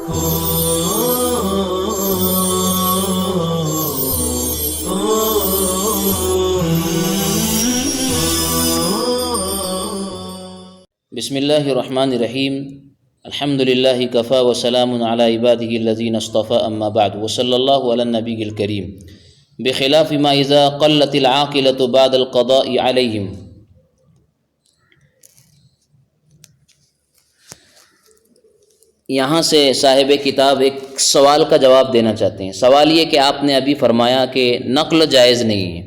بسم اللہ الرحمن الرحیم الحمد للہ کفا وسلام علی عبادہ الذین اصطفى اما بعد وصلی اللہ علی النبی الکریم بخلاف ما اذا قلت العاقلة بعد القضاء علیہم۔ یہاں سے صاحب کتاب ایک سوال کا جواب دینا چاہتے ہیں۔ سوال یہ کہ آپ نے ابھی فرمایا کہ نقل جائز نہیں ہے،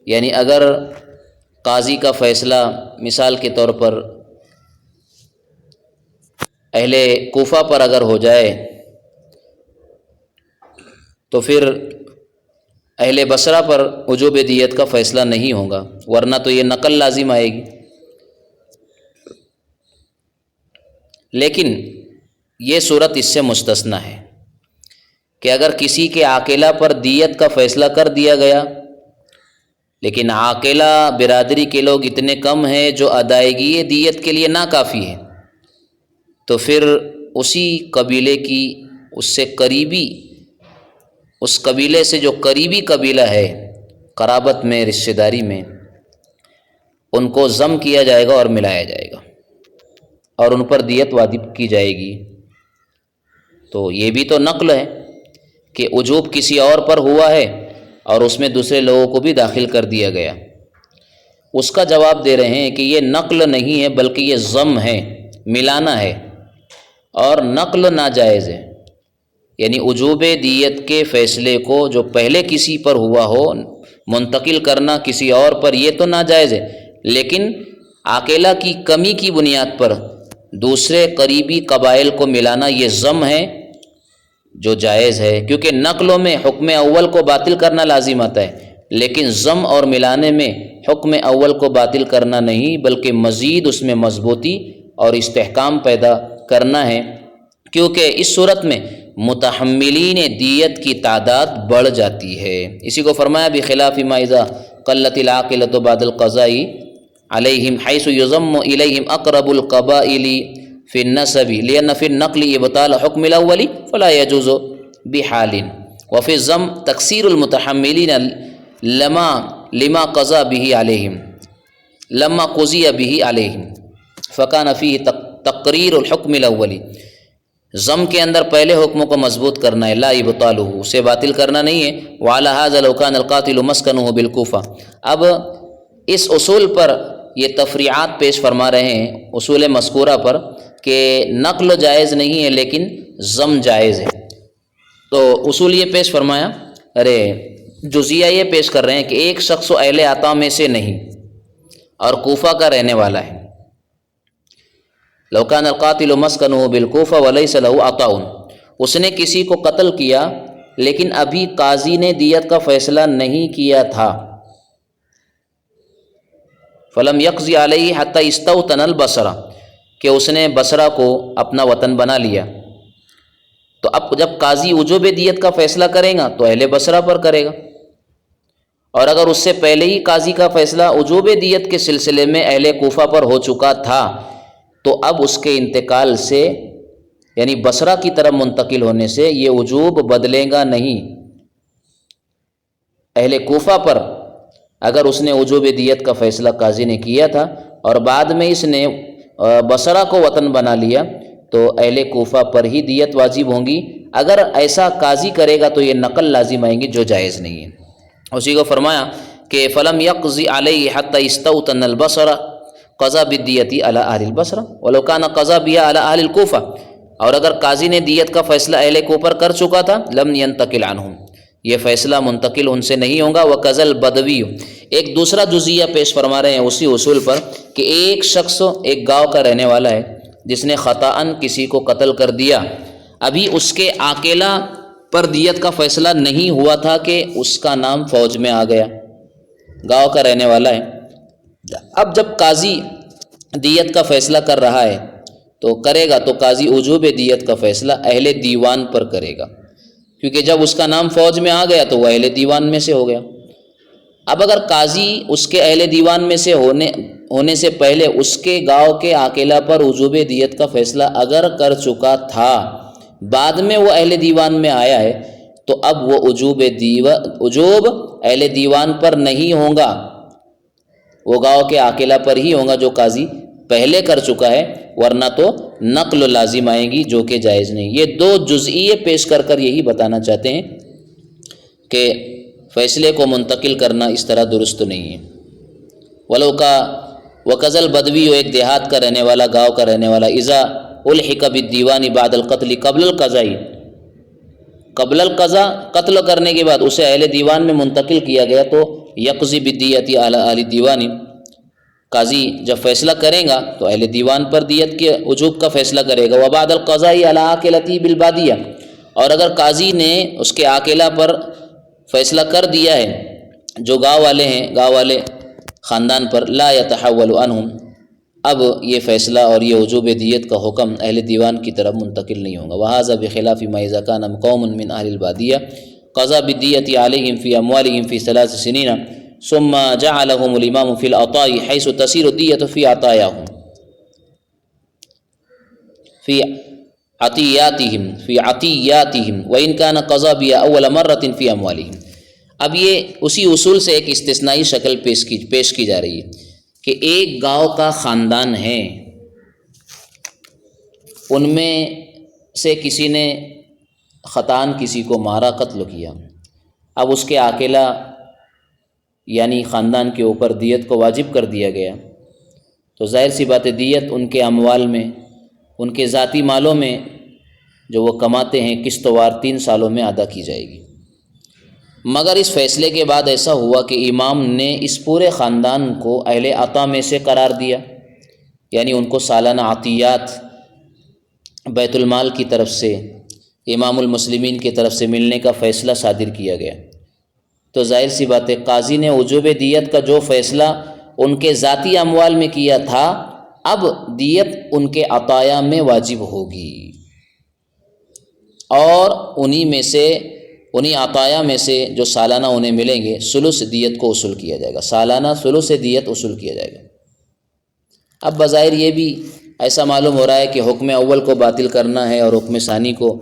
یعنی اگر قاضی کا فیصلہ مثال کے طور پر اہل کوفہ پر اگر ہو جائے تو پھر اہل بصرہ پر وجوب دیت کا فیصلہ نہیں ہوگا، ورنہ تو یہ نقل لازم آئے گی۔ لیکن یہ صورت اس سے مستثنی ہے کہ اگر کسی کے عاقلہ پر دیت کا فیصلہ کر دیا گیا لیکن عاقلہ برادری کے لوگ اتنے کم ہیں جو ادائیگی دیت کے لیے ناکافی ہے، تو پھر اسی قبیلے کی اس سے قریبی، اس قبیلے سے جو قریبی قبیلہ ہے قرابت میں، رشتہ داری میں، ان کو ضم کیا جائے گا اور ملایا جائے گا اور ان پر دیت واجب کی جائے گی۔ تو یہ بھی تو نقل ہے کہ وجوب کسی اور پر ہوا ہے اور اس میں دوسرے لوگوں کو بھی داخل کر دیا گیا۔ اس کا جواب دے رہے ہیں کہ یہ نقل نہیں ہے بلکہ یہ ضم ہے، ملانا ہے، اور نقل ناجائز ہے، یعنی وجوب دیت کے فیصلے کو جو پہلے کسی پر ہوا ہو منتقل کرنا کسی اور پر، یہ تو ناجائز ہے، لیکن عاقلہ کی کمی کی بنیاد پر دوسرے قریبی قبائل کو ملانا یہ ضم ہے جو جائز ہے، کیونکہ نقلوں میں حکم اول کو باطل کرنا لازم آتا ہے، لیکن ضم اور ملانے میں حکم اول کو باطل کرنا نہیں بلکہ مزید اس میں مضبوطی اور استحکام پیدا کرنا ہے، کیونکہ اس صورت میں متحملین دیت کی تعداد بڑھ جاتی ہے۔ اسی کو فرمایا بخلاف ما اذا قلت العاقلة بعد القضاء علیہم حیث یضم الیہم اقرب القبائل فی النسب لأن فی النقل ابطال حکم الاول فلا یجوز بحال وفی الضم تکثیر المتحملین لما قضى به علیہم لما قضی به علیہم فکان فیہ تقریر الحکم الاول۔ ضم کے اندر پہلے حکموں کو مضبوط کرنا ہے، لا ابطالہ، اسے باطل کرنا نہیں ہے۔ وعلی ھذا لو کان القاتل مسکنہ بالکوفہ۔ اب اس اصول پر یہ تفریعات پیش فرما رہے ہیں، اصول مذکورہ پر، کہ نقل جائز نہیں ہے لیکن ضم جائز ہے۔ تو اصول یہ پیش فرمایا، جزیہ یہ پیش کر رہے ہیں کہ ایک شخص اہل عطا میں سے نہیں اور کوفہ کا رہنے والا ہے۔ لو کان القاتل مسکنہ بالکوفہ ولیس لہ عطاء، اس نے کسی کو قتل کیا لیکن ابھی قاضی نے دیت کا فیصلہ نہیں کیا تھا، فلم یقضی علیہ حتی استوطن البصرہ، کہ اس نے بصرہ کو اپنا وطن بنا لیا، تو اب جب قاضی وجوب دیت کا فیصلہ کرے گا تو اہل بصرہ پر کرے گا، اور اگر اس سے پہلے ہی قاضی کا فیصلہ وجوب دیت کے سلسلے میں اہل کوفہ پر ہو چکا تھا تو اب اس کے انتقال سے، یعنی بصرہ کی طرف منتقل ہونے سے، یہ وجوب بدلے گا نہیں۔ اہل کوفہ پر اگر اس نے وجوب دیت کا فیصلہ قاضی نے کیا تھا اور بعد میں اس نے بصرہ کو وطن بنا لیا تو اہل کوفہ پر ہی دیت واجب ہوں گی۔ اگر ایسا قاضی کرے گا تو یہ نقل لازم آئیں گی جو جائز نہیں ہے۔ اسی کو فرمایا کہ فلم یقضی علیہ حتی استوطن البصرہ قضا بالدیت علی اہل البصرہ ولو کان قضا بها علی اہل الکوفہ، اور اگر قاضی نے دیت کا فیصلہ اہل کوفہ پر کر چکا تھا لم ینتقل عنہم، یہ فیصلہ منتقل ان سے نہیں ہوگا۔ وقضى البدوی، ایک دوسرا جزیہ پیش فرما رہے ہیں اسی اصول پر کہ ایک شخص ایک گاؤں کا رہنے والا ہے جس نے خطاً کسی کو قتل کر دیا، ابھی اس کے عاقلہ پر دیت کا فیصلہ نہیں ہوا تھا کہ اس کا نام فوج میں آ گیا، گاؤں کا رہنے والا ہے۔ اب جب قاضی دیت کا فیصلہ کر رہا ہے تو کرے گا تو قاضی وجوب دیت کا فیصلہ اہل دیوان پر کرے گا، کیونکہ جب اس کا نام فوج میں آ گیا تو وہ اہل دیوان میں سے ہو گیا۔ اب اگر قاضی اس کے اہل دیوان میں سے ہونے سے پہلے اس کے گاؤں کے عاقلہ پر وجوب دیت کا فیصلہ اگر کر چکا تھا، بعد میں وہ اہل دیوان میں آیا ہے، تو اب وہ وجوب اہل دیوان پر نہیں ہوگا، وہ گاؤں کے عاقلہ پر ہی ہوگا جو قاضی پہلے کر چکا ہے، ورنہ تو نقل لازم آئے گی جو کہ جائز نہیں۔ یہ دو جزئیے پیش کر کر یہی بتانا چاہتے ہیں کہ فیصلے کو منتقل کرنا اس طرح درست نہیں ہے۔ ولو کا وکزل بدوی، ایک دیہات کا رہنے والا، گاؤں کا رہنے والا، اذا الحق بالدیوان بعد القتل قبل القضاء، قبل القضاء قتل کرنے کے بعد اسے اہل دیوان میں منتقل کیا گیا تو یقضی بالدیت علی اہل دیوان، قاضی جب فیصلہ کرے گا تو اہل دیوان پر دیت کے وجوب کا فیصلہ کرے گا۔ وبعد القضاء علی عاقلتی بالبادیہ، اور اگر قاضی نے اس کے عاقلہ پر فیصلہ کر دیا ہے جو گاؤں والے ہیں، گاؤں والے خاندان پر، لا یتحول عنہم، اب یہ فیصلہ اور یہ وجوب دیت کا حکم اہل دیوان کی طرف منتقل نہیں ہوگا۔ وہذا بخلاف ما اذا كان قوم من اہل البادیہ قضى بالدیت علیہم فی اموالہم فی 3 سنین ثم جعلهم الامام فی العطاء حیث تسیر الدیت فی عطایاہم فی عطیاتہم وان كان قضى بها اول مرة فی اموالہم۔ اب یہ اسی اصول سے ایک استثنائی شکل پیش کی جا رہی ہے کہ ایک گاؤں کا خاندان ہے، ان میں سے کسی نے خطان کسی کو مارا، قتل کیا، اب اس کے عاقلہ یعنی خاندان کے اوپر دیت کو واجب کر دیا گیا، تو ظاہر سی بات ہے دیت ان کے اموال میں، ان کے ذاتی مالوں میں جو وہ کماتے ہیں قسط وار 3 سالوں میں ادا کی جائے گی۔ مگر اس فیصلے کے بعد ایسا ہوا کہ امام نے اس پورے خاندان کو اہل عطا میں سے قرار دیا، یعنی ان کو سالانہ عطیات بیت المال کی طرف سے، امام المسلمین کی طرف سے ملنے کا فیصلہ صادر کیا گیا۔ تو ظاہر سی بات ہے قاضی نے وجوب دیت کا جو فیصلہ ان کے ذاتی اموال میں کیا تھا، اب دیت ان کے عطایا میں واجب ہوگی، اور انہی عطایا میں سے جو سالانہ انہیں ملیں گے ثلث دیت کو وصول کیا جائے گا، سالانہ ثلث دیت وصول کیا جائے گا۔ اب بظاہر یہ بھی ایسا معلوم ہو رہا ہے کہ حکم اول کو باطل کرنا ہے اور حکم ثانی کو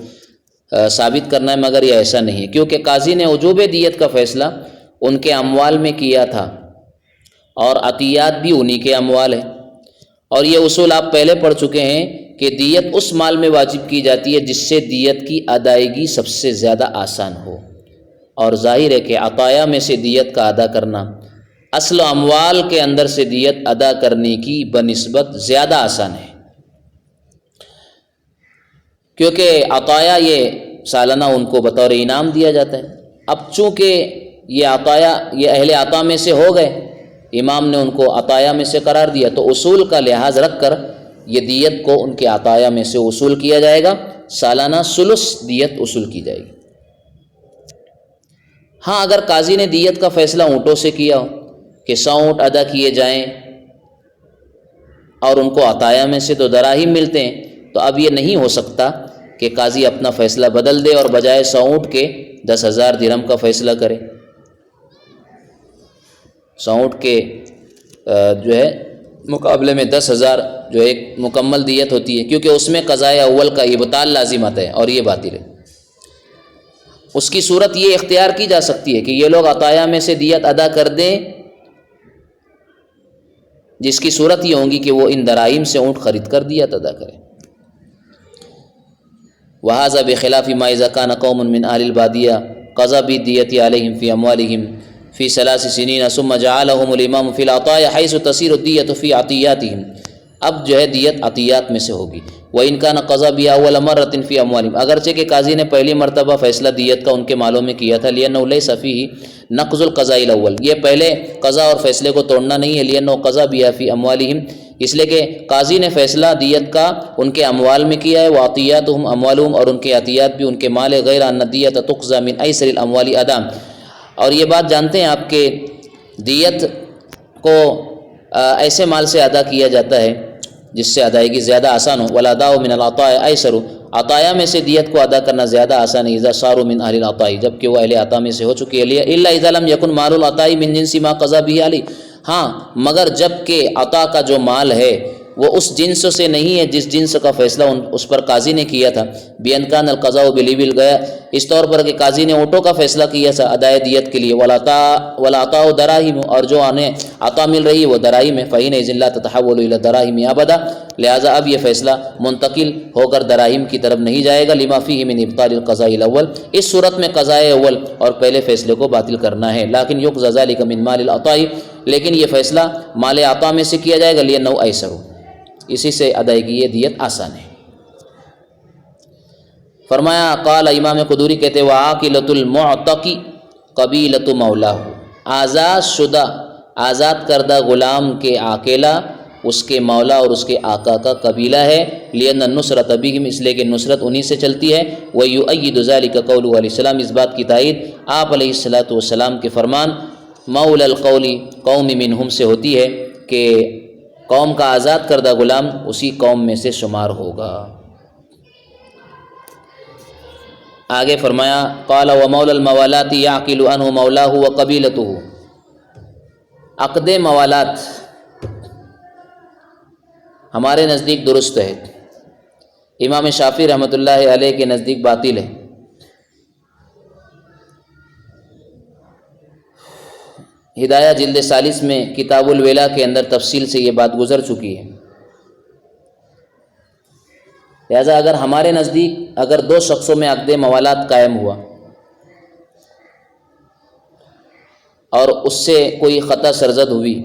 ثابت کرنا ہے، مگر یہ ایسا نہیں ہے، کیونکہ قاضی نے وجوب دیت کا فیصلہ ان کے اموال میں کیا تھا، اور عطیات بھی انہی کے اموال ہیں، اور یہ اصول آپ پہلے پڑھ چکے ہیں کہ دیت اس مال میں واجب کی جاتی ہے جس سے دیت کی ادائیگی سب سے زیادہ آسان ہو، اور ظاہر ہے کہ عطایا میں سے دیت کا ادا کرنا اصل اموال کے اندر سے دیت ادا کرنے کی بنسبت زیادہ آسان ہے، کیونکہ عطایا یہ سالانہ ان کو بطور انعام دیا جاتا ہے۔ اب چونکہ یہ عطایا یہ اہل عطا میں سے ہو گئے، امام نے ان کو عطایا میں سے قرار دیا، تو اصول کا لحاظ رکھ کر یہ دیت کو ان کے عطایا میں سے وصول کیا جائے گا، سالانہ ثلث دیت وصول کی جائے گی۔ ہاں اگر قاضی نے دیت کا فیصلہ اونٹوں سے کیا ہو کہ 100 اونٹ ادا کیے جائیں اور ان کو عطایا میں سے تو دراہیم ملتے ہیں، تو اب یہ نہیں ہو سکتا کہ قاضی اپنا فیصلہ بدل دے اور بجائے 100 اونٹ کے 10,000 درہم کا فیصلہ کرے۔ 100 اونٹ کے جو ہے مقابلے میں 10,000 جو ایک مکمل دیت ہوتی ہے، کیونکہ اس میں قضائے اول کا ابطال لازم آتا ہے، اور یہ باطل ہے۔ اس کی صورت یہ اختیار کی جا سکتی ہے کہ یہ لوگ عطایا میں سے دیت ادا کر دیں، جس کی صورت یہ ہوگی کہ وہ ان دراہیم سے اونٹ خرید کر دیت ادا کریں۔ وَهَذَا بِخِلَافِ مَا إِذَا كَانَ قَوْمٌ مِّنْ أَهْلِ الْبَادِيَةِ قَضَى بِالدِّيَةِ عَلَيْهِمْ فِي أَمْوَالِهِمْ فِي 3 سِنِينَ ثُمَّ جَعَلَهُمُ الْإِمَامُ فِي الْعَطَايَا حَيْثُ تَسِيرُ الدِّيَةُ فِي عَطِيَّاتِهِمْ، اب جو ہے دیت عطیات میں سے ہوگی۔ وَإِنْ كَانَ قَضَى بِهَا أَوَّلَ مَرَّةٍ فِي أَمْوَالِهِمْ، اگرچہ کہ قاضی نے پہلی مرتبہ فیصلہ دیت کا ان کے مالوں میں کیا تھا، لِأَنَّهُ لَيْسَ فِيهِ نَقْضُ الْقَضَاءِ الْأَوَّلِ، یہ پہلے قضا اور فیصلے کو توڑنا نہیں ہے، لِأَنَّهُ قَضَى بِهَا فِي أَمْوَالِهِمْ، اس لیے کہ قاضی نے فیصلہ دیت کا ان کے اموال میں کیا ہے، وَعَطِيَّاتُهُمْ أَمْوَالُهُمْ، اور ان کے عطیات بھی ان کے مال ہے، غیر ان الدِّيَةَ تُقْضَى مِنْ أَيْسَرِ الْأَمْوَالِ أَدَى، اور یہ بات جانتے ہیں آپ کہ دیت کو ایسے مال سے ادا کیا جاتا ہے جس سے ادائیگی زیادہ آسان ہو، وَالْأَدَاءُ مِنَ الْعَطَاءِ أَيْسَرُ، عطایا میں سے دیت کو ادا کرنا زیادہ آسان ہے، اذا صاروا من اہل العطاء، جب کہ وہ اہل عطا میں سے ہو چکی ہے، الا اذا لم يكن مال العطاء من جنس ما قضى به علی، ہاں مگر جب کہ عطا کا جو مال ہے وہ اس جنس سے نہیں ہے جس جنس کا فیصلہ اس پر قاضی نے کیا تھا، بین کان القضاء بالابل گیا اس طور پر کہ قاضی نے اونٹوں کا فیصلہ کیا تھا ادائے دیت کے لیے، والعطاء دراہم، اور جو انہیں عطا مل رہی ہے وہ دراہم ہے، فحینئذ لا تتحول الی الدراہم ابدا، لہٰذا اب یہ فیصلہ منتقل ہو کر دراہم کی طرف نہیں جائے گا، لما فیہ من ابطال القضاء الاول، اس صورت میں قضاء اول اور پہلے فیصلے کو باطل کرنا ہے، لیکن یقضی ذلک من مال العطاء، لیکن یہ فیصلہ مال عطا میں سے کیا جائے گا، لأنہ ایسر، اسی سے ادائیگی دیت آسان ہے۔ فرمایا قال امام قدوری کہتے ہیں وعاقلۃ المعتق قبیلۃ مولاه، آزاد شدہ آزاد کردہ غلام کے عاقلہ اس کے مولا اور اس کے آقا کا قبیلہ ہے، لأن النصرۃ بہم، اس لیے کہ نصرت انہی سے چلتی ہے، ویؤید ذلک قولہ علیہ السلام، اس بات کی تائید آپ علیہ الصلوۃ والسلام کے فرمان مولا القول قوم منہم سے ہوتی ہے کہ قوم کا آزاد کردہ غلام اسی قوم میں سے شمار ہوگا۔ آگے فرمایا قال ومولا الموالات یعقل عنہ مولاه وقبیلته، عقد موالات ہمارے نزدیک درست ہے، امام شافعی رحمۃ اللہ علیہ کے نزدیک باطل ہے۔ ہدایہ جلد 40 میں کتاب الولا کے اندر تفصیل سے یہ بات گزر چکی ہے، لہذا اگر ہمارے نزدیک اگر دو شخصوں میں عقد موالات قائم ہوا اور اس سے کوئی خطا سرزد ہوئی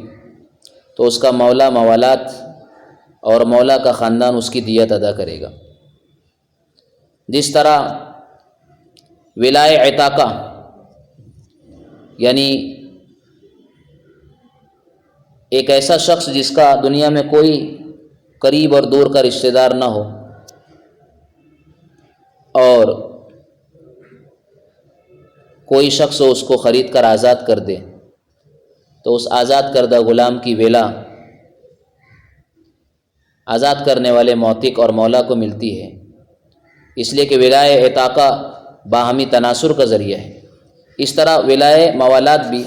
تو اس کا مولا موالات اور مولا کا خاندان اس کی دیت ادا کرے گا، جس طرح ولائے عتاقہ یعنی ایک ایسا شخص جس کا دنیا میں کوئی قریب اور دور کا رشتہ دار نہ ہو اور کوئی شخص اس کو خرید کر آزاد کر دے تو اس آزاد کردہ غلام کی ولا آزاد کرنے والے معتق اور مولا کو ملتی ہے، اس لیے کہ ولائے عتاقہ باہمی تناصر کا ذریعہ ہے، اس طرح ولائے موالات بھی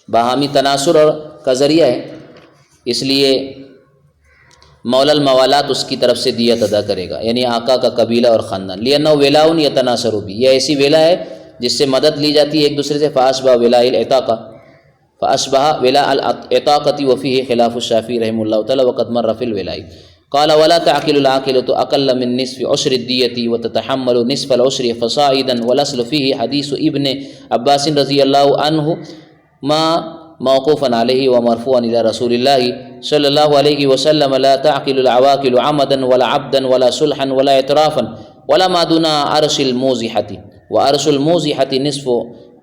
باہمی تناصر اور کا ذریعہ ہے، اس لیے مولا الموالات اس کی طرف سے دیت ادا کرے گا، یعنی آقا کا قبیلہ اور خاندان، لأنہ ولاء یتناصر بھی، یہ ایسی ولا ہے جس سے مدد لی جاتی ہے ایک دوسرے سے، فاشبہ ولاء العتاقہ فاشبہ ولاء العتاقۃ وفیہ خلاف الشافعی رحمہ اللہ تعالی وقد مر فی الولاء، قال ولا تعقل العاقلة اقل من نصف عشر الدیة وتتحمل نصف العشر فصاعدا، والاصل فیہ حدیث ابن عباس رضی اللہ عنہ ما موقوفا علیہ ومرفوعا الی رسول اللہ صلی اللہ علیہ وسلم لا تعقل العواقل عمدا ولا عبدا ولا صلحا ولا اعترافا ولا ما دون عرش الموزحة، وعرش الموزحة نصف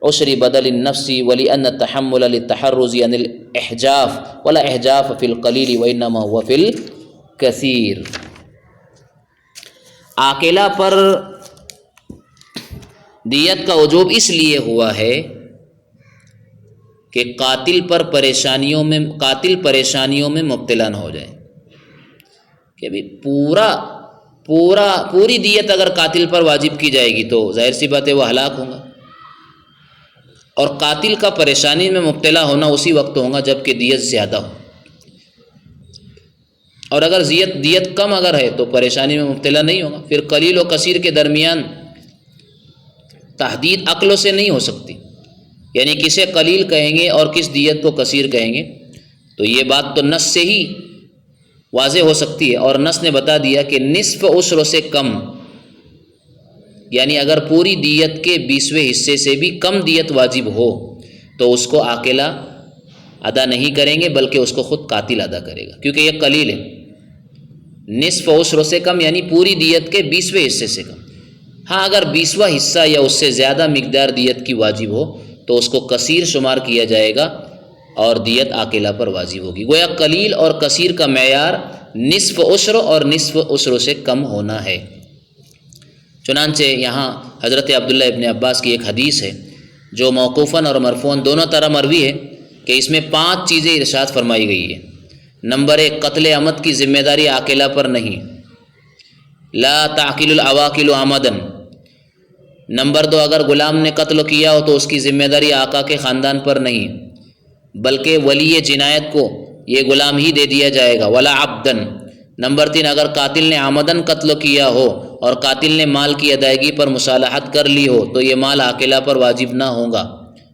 عشر بدل النفس، ولأن التحمل للتحرز عن الإحجاف ولا إحجاف في القليل وإنما هو في الكثير۔ عاقلہ پر دیت کا وجوب اس لیے ہوا ہے کہ قاتل پریشانیوں میں مبتلا نہ ہو جائے، کہ ابھی پوری دیت اگر قاتل پر واجب کی جائے گی تو ظاہر سی بات ہے وہ ہلاک ہوں گا، اور قاتل کا پریشانی میں مبتلا ہونا اسی وقت ہوگا جب کہ دیت زیادہ ہو، اور اگر دیت کم اگر ہے تو پریشانی میں مبتلا نہیں ہوگا، پھر قلیل و کثیر کے درمیان تحدید عقلوں سے نہیں ہو سکتی، یعنی کسے قلیل کہیں گے اور کس دیت کو کثیر کہیں گے، تو یہ بات تو نص سے ہی واضح ہو سکتی ہے، اور نص نے بتا دیا کہ نصف عشر سے کم، یعنی اگر پوری دیت کے 20ویں حصے سے بھی کم دیت واجب ہو تو اس کو عاقلہ ادا نہیں کریں گے بلکہ اس کو خود قاتل ادا کرے گا، کیونکہ یہ قلیل ہے، نصف عشر سے کم یعنی پوری دیت کے 20ویں حصے سے کم۔ ہاں اگر 20واں حصہ یا اس سے زیادہ مقدار دیت کی واجب ہو تو اس کو کثیر شمار کیا جائے گا اور دیت عاقلہ پر واجب ہوگی، گویا قلیل اور کثیر کا معیار نصف عشر اور نصف عشر سے کم ہونا ہے۔ چنانچہ یہاں حضرت عبداللہ ابن عباس کی ایک حدیث ہے جو موقوفاً اور مرفوعاً دونوں طرح مروی ہے کہ اس میں 5 چیزیں ارشاد فرمائی گئی ہے۔ نمبر 1، قتل عمد کی ذمہ داری عاقلہ پر نہیں، لا تعقل العواقل عمدا۔ نمبر 2، اگر غلام نے قتل کیا ہو تو اس کی ذمہ داری آقا کے خاندان پر نہیں۔ بلکہ ولی جنایت کو یہ غلام ہی دے دیا جائے گا، ولا عبدن۔ نمبر 3، اگر قاتل نے عمدن قتل کیا ہو اور قاتل نے مال کی ادائیگی پر مصالحت کر لی ہو تو یہ مال عاقلہ پر واجب نہ ہوگا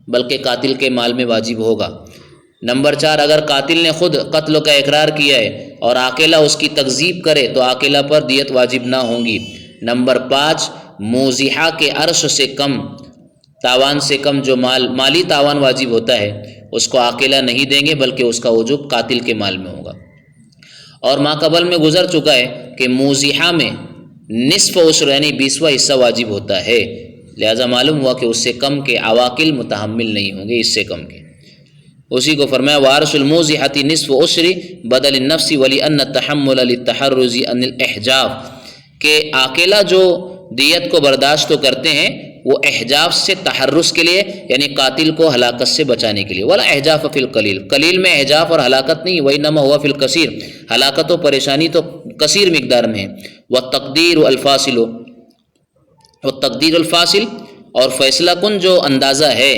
بلکہ قاتل کے مال میں واجب ہوگا۔ نمبر 4، اگر قاتل نے خود قتل کا اقرار کیا ہے اور عاقلہ اس کی تکذیب کرے تو عاقلہ پر دیت واجب نہ ہوں گی۔ نمبر 5، موزیحہ کے عرش سے کم، تاوان سے کم جو مالی تاوان واجب ہوتا ہے اس کو عاقلہ نہیں دیں گے بلکہ اس کا وجوب قاتل کے مال میں ہوگا۔ اور ما قبل میں گزر چکا ہے کہ موزیحہ میں نصف عشر یعنی 20واں حصہ واجب ہوتا ہے، لہذا معلوم ہوا کہ اس سے کم کے عواقل متحمل نہیں ہوں گے، اس سے کم کے۔ اسی کو فرمایا وارث الموزحۃ نصف عشر بدل النفس ولأن التحمل للتحرز عن الاحجاب، کہ عاقلہ جو دیت کو برداشت تو کرتے ہیں وہ احجاب سے تحرز کے لیے یعنی قاتل کو ہلاکت سے بچانے کے لیے، ولا احجاب فی القلیل، قلیل میں احجاب اور ہلاکت نہیں، وانما هو فی الکثیر، ہلاکت و پریشانی تو کثیر مقدار میں ہے۔ والتقدیر الفاصل، والتقدیر الفاصل، اور فیصلہ کن جو اندازہ ہے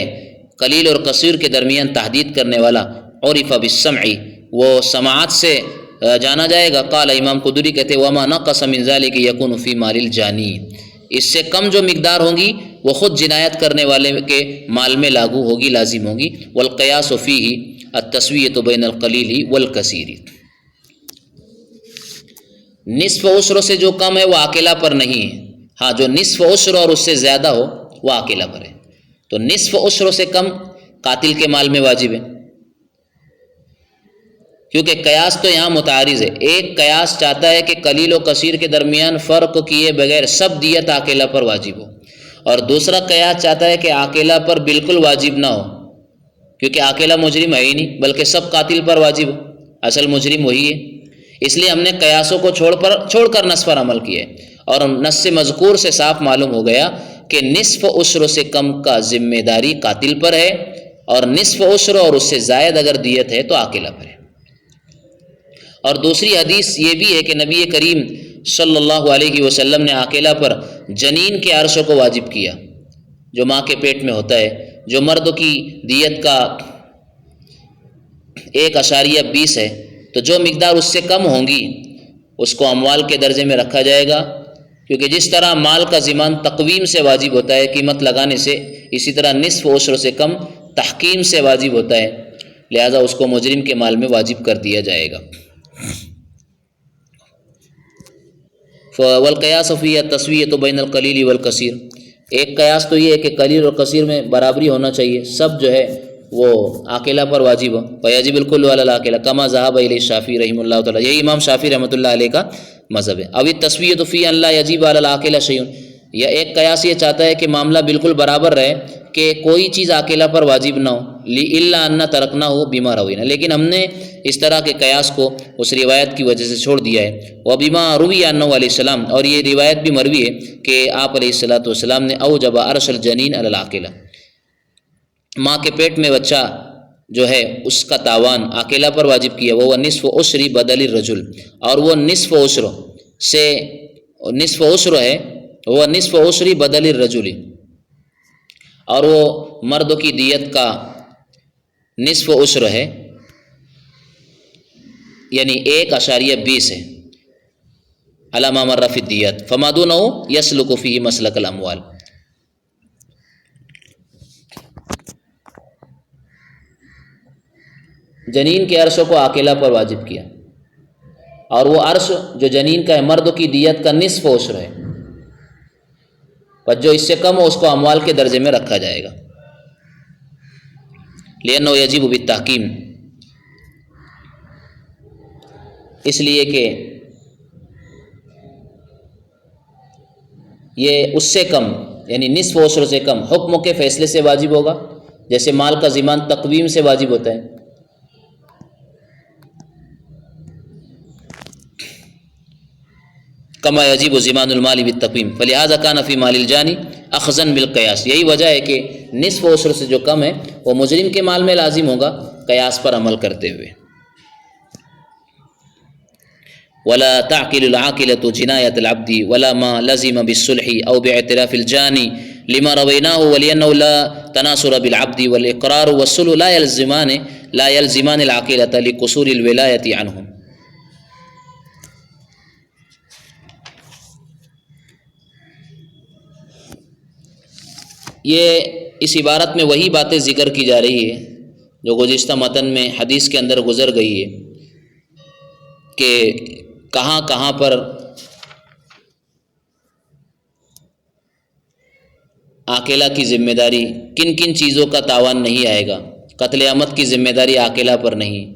قلیل اور کثیر کے درمیان تحدید کرنے والا، عرف بالسمع، وہ سماعت سے جانا جائے گا۔ قال امام قدری کہتے وما نقص من ذلك يكون في مال الجانی، اس سے کم جو مقدار ہوں گی وہ خود جنایت کرنے والے کے مال میں لاگو ہوگی، لازم ہوگی۔ والقیاس فیہ التسویۃ بین القلیل والکثیر، نصف عشر سے جو کم ہے وہ عاقلہ پر نہیں ہے، ہاں جو نصف عشر اور اس سے زیادہ ہو وہ عاقلہ پر ہے۔ تو نصف عشر سے کم قاتل کے مال میں واجب ہے، کیونکہ قیاس تو یہاں متعارض ہے۔ ایک قیاس چاہتا ہے کہ قلیل و کثیر کے درمیان فرق کیے بغیر سب دیت عاقلہ پر واجب ہو، اور دوسرا قیاس چاہتا ہے کہ عاقلہ پر بالکل واجب نہ ہو، کیونکہ عاقلہ مجرم ہے ہی نہیں بلکہ سب قاتل پر واجب ہو، اصل مجرم وہی ہے۔ اس لیے ہم نے قیاسوں کو چھوڑ کر نص پر عمل کیا ہے، اور نص مذکور سے صاف معلوم ہو گیا کہ نصف عشر سے کم کا ذمہ داری قاتل پر ہے، اور نصف عشر اور اس سے زائد اگر دیت ہے تو عاقلہ پر ہے۔ اور دوسری حدیث یہ بھی ہے کہ نبی کریم صلی اللہ علیہ وسلم نے عاقلہ پر جنین کے عرش کو واجب کیا، جو ماں کے پیٹ میں ہوتا ہے، جو مرد کی دیت کا 1.20 ہے، تو جو مقدار اس سے کم ہوں گی اس کو اموال کے درجے میں رکھا جائے گا، کیونکہ جس طرح مال کا ضمان تقویم سے واجب ہوتا ہے قیمت لگانے سے، اسی طرح نصف عشر سے کم تحکیم سے واجب ہوتا ہے، لہذا اس کو مجرم کے مال میں واجب کر دیا جائے گا۔ والقیاس فی التسویۃ بین القلیل والکثیر، ایک قیاس تو یہ ہے کہ قلیل اور کثیر میں برابری ہونا چاہیے، سب جو ہے وہ عاقلہ پر واجب ہو، فیجب الکل علی العاقلہ کما ذهب الیہ الشافعی رحمہ اللہ تعالی، یہی امام شافعی رحمۃ اللہ علیہ کا مذہب ہے۔ او التسویۃ فی ان لا یجب علی العاقلہ شیء، یا ایک قیاس یہ چاہتا ہے کہ معاملہ بالکل برابر رہے کہ کوئی چیز عاقلہ پر واجب نہ ہو، الا ان ترکنہ بما روینا، لیکن ہم نے اس طرح کے قیاس کو اس روایت کی وجہ سے چھوڑ دیا ہے۔ وبما روی عنہ علیہ السلام، اور یہ روایت بھی مروی ہے کہ آپ علیہ الصلوۃ والسلام نے اوجب عرش الجنین علی العاقلہ، ماں کے پیٹ میں بچہ جو ہے اس کا تاوان عاقلہ پر واجب کیا، وہ نصف عشری بدل الرجل، اور وہ نصف عشر سے نصف عشر ہے، وہ نصف عشری بدل الرجل، اور وہ مرد کی دیت کا نصف عشر ہے، یعنی 1.20 ہے، علی ما مر فی الدیت فما دونہ یسلک فیہ مسلک الاموال۔ جنین کے عرش کو عاقلہ پر واجب کیا، اور وہ عرش جو جنین کا ہے مرد کی دیت کا نصف عشر ہے، پر جو اس سے کم ہو اس کو اموال کے درجے میں رکھا جائے گا، لأنہ یجب بالتحکیم، اس لیے کہ یہ اس سے کم یعنی نصف عشر سے کم حکم کے فیصلے سے واجب ہوگا، جیسے مال کا ضمان تقویم سے واجب ہوتا ہے۔ کما یجب ضمان المال بالتقویم فلہذا کان فی مال الجانی اخذا بالقیاس، یہی وجہ ہے کہ نصف عشر سے جو کم ہے وہ مجرم کے مال میں لازم ہوگا قیاس پر عمل کرتے ہوئے۔ ولا تعقل العاقلة جناية العبد ولا ما لزم بالصلح او باعتراف الجاني لما رویناہ ولأنہ لا تناصر بالعبد والاقرار والصلح لا يلزمان العقیلۃ لقصور الولایۃ عنہم۔ یہ اس عبارت میں وہی باتیں ذکر کی جا رہی ہے جو گزشتہ متن میں حدیث کے اندر گزر گئی ہے کہ کہاں کہاں پر عاقلہ کی ذمہ داری، کن کن چیزوں کا تاوان نہیں آئے گا۔ قتل عمد کی ذمہ داری عاقلہ پر نہیں،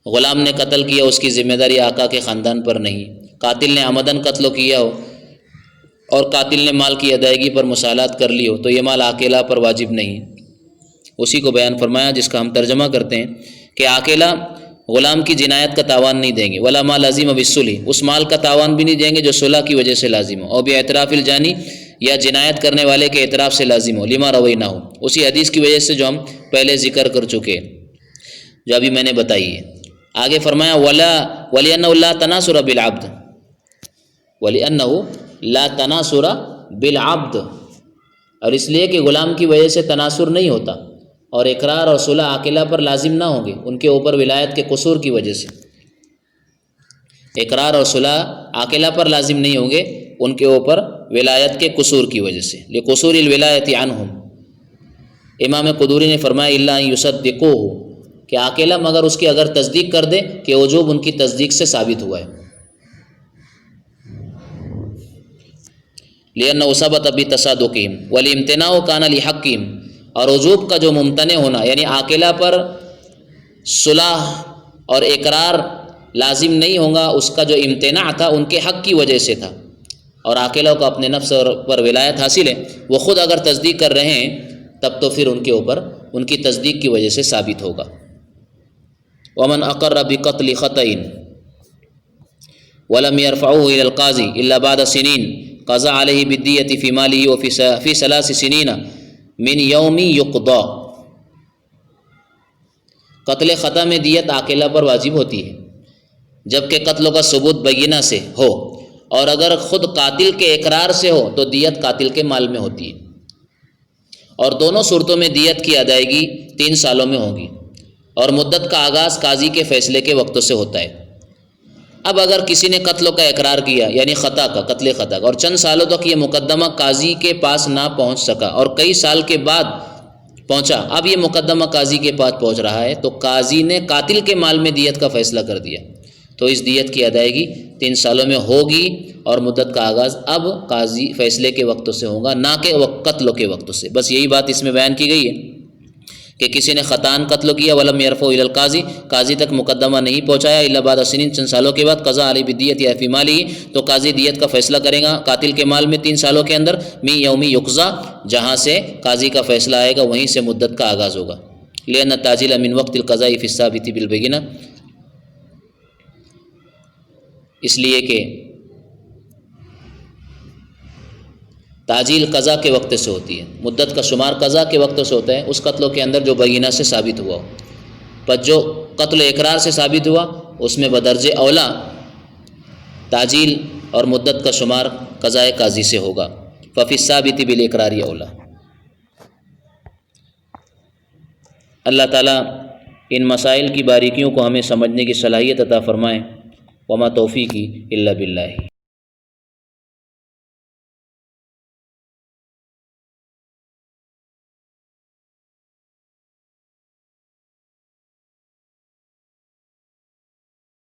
غلام نے قتل کیا اس کی ذمہ داری آقا کے خاندان پر نہیں، قاتل نے عمدن قتل کیا ہو اور قاتل نے مال کی ادائیگی پر مصالحت کر لی ہو تو یہ مال عاقلہ پر واجب نہیں۔ اسی کو بیان فرمایا جس کا ہم ترجمہ کرتے ہیں کہ عاقلہ غلام کی جنایت کا تاوان نہیں دیں گے، ولا ما لازم بالصلح، اس مال کا تاوان بھی نہیں دیں گے جو صلح کی وجہ سے لازم ہو، اور باعتراف الجانی، یا جنایت کرنے والے کے اعتراف سے لازم ہو، لما روینہ ہو، اسی حدیث کی وجہ سے جو ہم پہلے ذکر کر چکے ہیں، جو ابھی میں نے بتائی ہے۔ آگے فرمایا وَلِأَنَّهُ لَا تَنَاصُرَ بِالْعَبْدِ، وَلِأَنَّهُ لَا تَنَاصُرَ بِالْعَبْدِ، اور اس لیے کہ غلام کی وجہ سے تناصر نہیں ہوتا، اور اقرار اور صلح عاقلہ پر لازم نہ ہوں گے ان کے اوپر ولایت کے قصور کی وجہ سے۔ اقرار اور صلح عاقلہ پر لازم نہیں ہوں گے ان کے اوپر ولایت کے قصور کی وجہ سے، لقصور الولایۃ عنہم۔ امام قدوری نے فرمایا الا ان یصدقوہ، کہ عاقلہ مگر اس کی اگر تصدیق کر دے کہ وجوب ان کی تصدیق سے ثابت ہوا ہے، لأنہ ثبت بتصادقہم والامتناع کان لحقہم، اور وجوب کا جو ممتنع ہونا یعنی عاقلہ پر صلح اور اقرار لازم نہیں ہوگا، اس کا جو امتناع تھا ان کے حق کی وجہ سے تھا، اور عاقلہ کو اپنے نفس پر ولایت حاصل ہے، وہ خود اگر تصدیق کر رہے ہیں تب تو پھر ان کے اوپر ان کی تصدیق کی وجہ سے ثابت ہوگا۔ ومن اقر بقتل خطأ ولم يرفعه الى القاضي الا بعد سنين قضى عليه بالدية في ماله وفي 3 سنين من يوم يقضى۔ قتل خطا میں دیت عاقلہ پر واجب ہوتی ہے جبکہ قتل کا ثبوت بینہ سے ہو، اور اگر خود قاتل کے اقرار سے ہو تو دیت قاتل کے مال میں ہوتی ہے، اور دونوں صورتوں میں دیت کی ادائیگی 3 سالوں میں ہوگی، اور مدت کا آغاز قاضی کے فیصلے کے وقت سے ہوتا ہے۔ اب اگر کسی نے قتل کا اقرار کیا یعنی خطا کا، قتل خطا کا، اور چند سالوں تک یہ مقدمہ قاضی کے پاس نہ پہنچ سکا اور کئی سال کے بعد پہنچا، اب یہ مقدمہ قاضی کے پاس پہنچ رہا ہے تو قاضی نے قاتل کے مال میں دیت کا فیصلہ کر دیا، تو اس دیت کی ادائیگی 3 سالوں میں ہوگی، اور مدت کا آغاز اب قاضی فیصلے کے وقت سے ہوگا، نہ کہ قتل کے وقت سے۔ بس یہی بات اس میں بیان کی گئی ہے کہ کسی نے خطان قتل کیا ولم یرفع الی القاضی، قاضی تک مقدمہ نہیں پہنچایا، الا بعد سنین، چند سالوں کے بعد، قضا علیہ بالدیۃ یا فی مالہ، تو قاضی دیت کا فیصلہ کرے گا قاتل کے مال میں 3 سالوں کے اندر، من یوم یقضی، جہاں سے قاضی کا فیصلہ آئے گا وہیں سے مدت کا آغاز ہوگا۔ لأن التعجیل من وقت القضاء فی الثابت بالبینہ، اس لیے کہ تعجیل قضا کے وقت سے ہوتی ہے، مدت کا شمار قضا کے وقت سے ہوتا ہے اس قتل کے اندر جو بینہ سے ثابت ہوا ہو، پر جو قتل اقرار سے ثابت ہوا اس میں بدرج اولا تعجیل اور مدت کا شمار قضاء قاضی سے ہوگا، ففی الثابت بالاقرار اولا۔ اللہ تعالیٰ ان مسائل کی باریکیوں کو ہمیں سمجھنے کی صلاحیت عطا فرمائے۔ وما توفیقی الا باللہ۔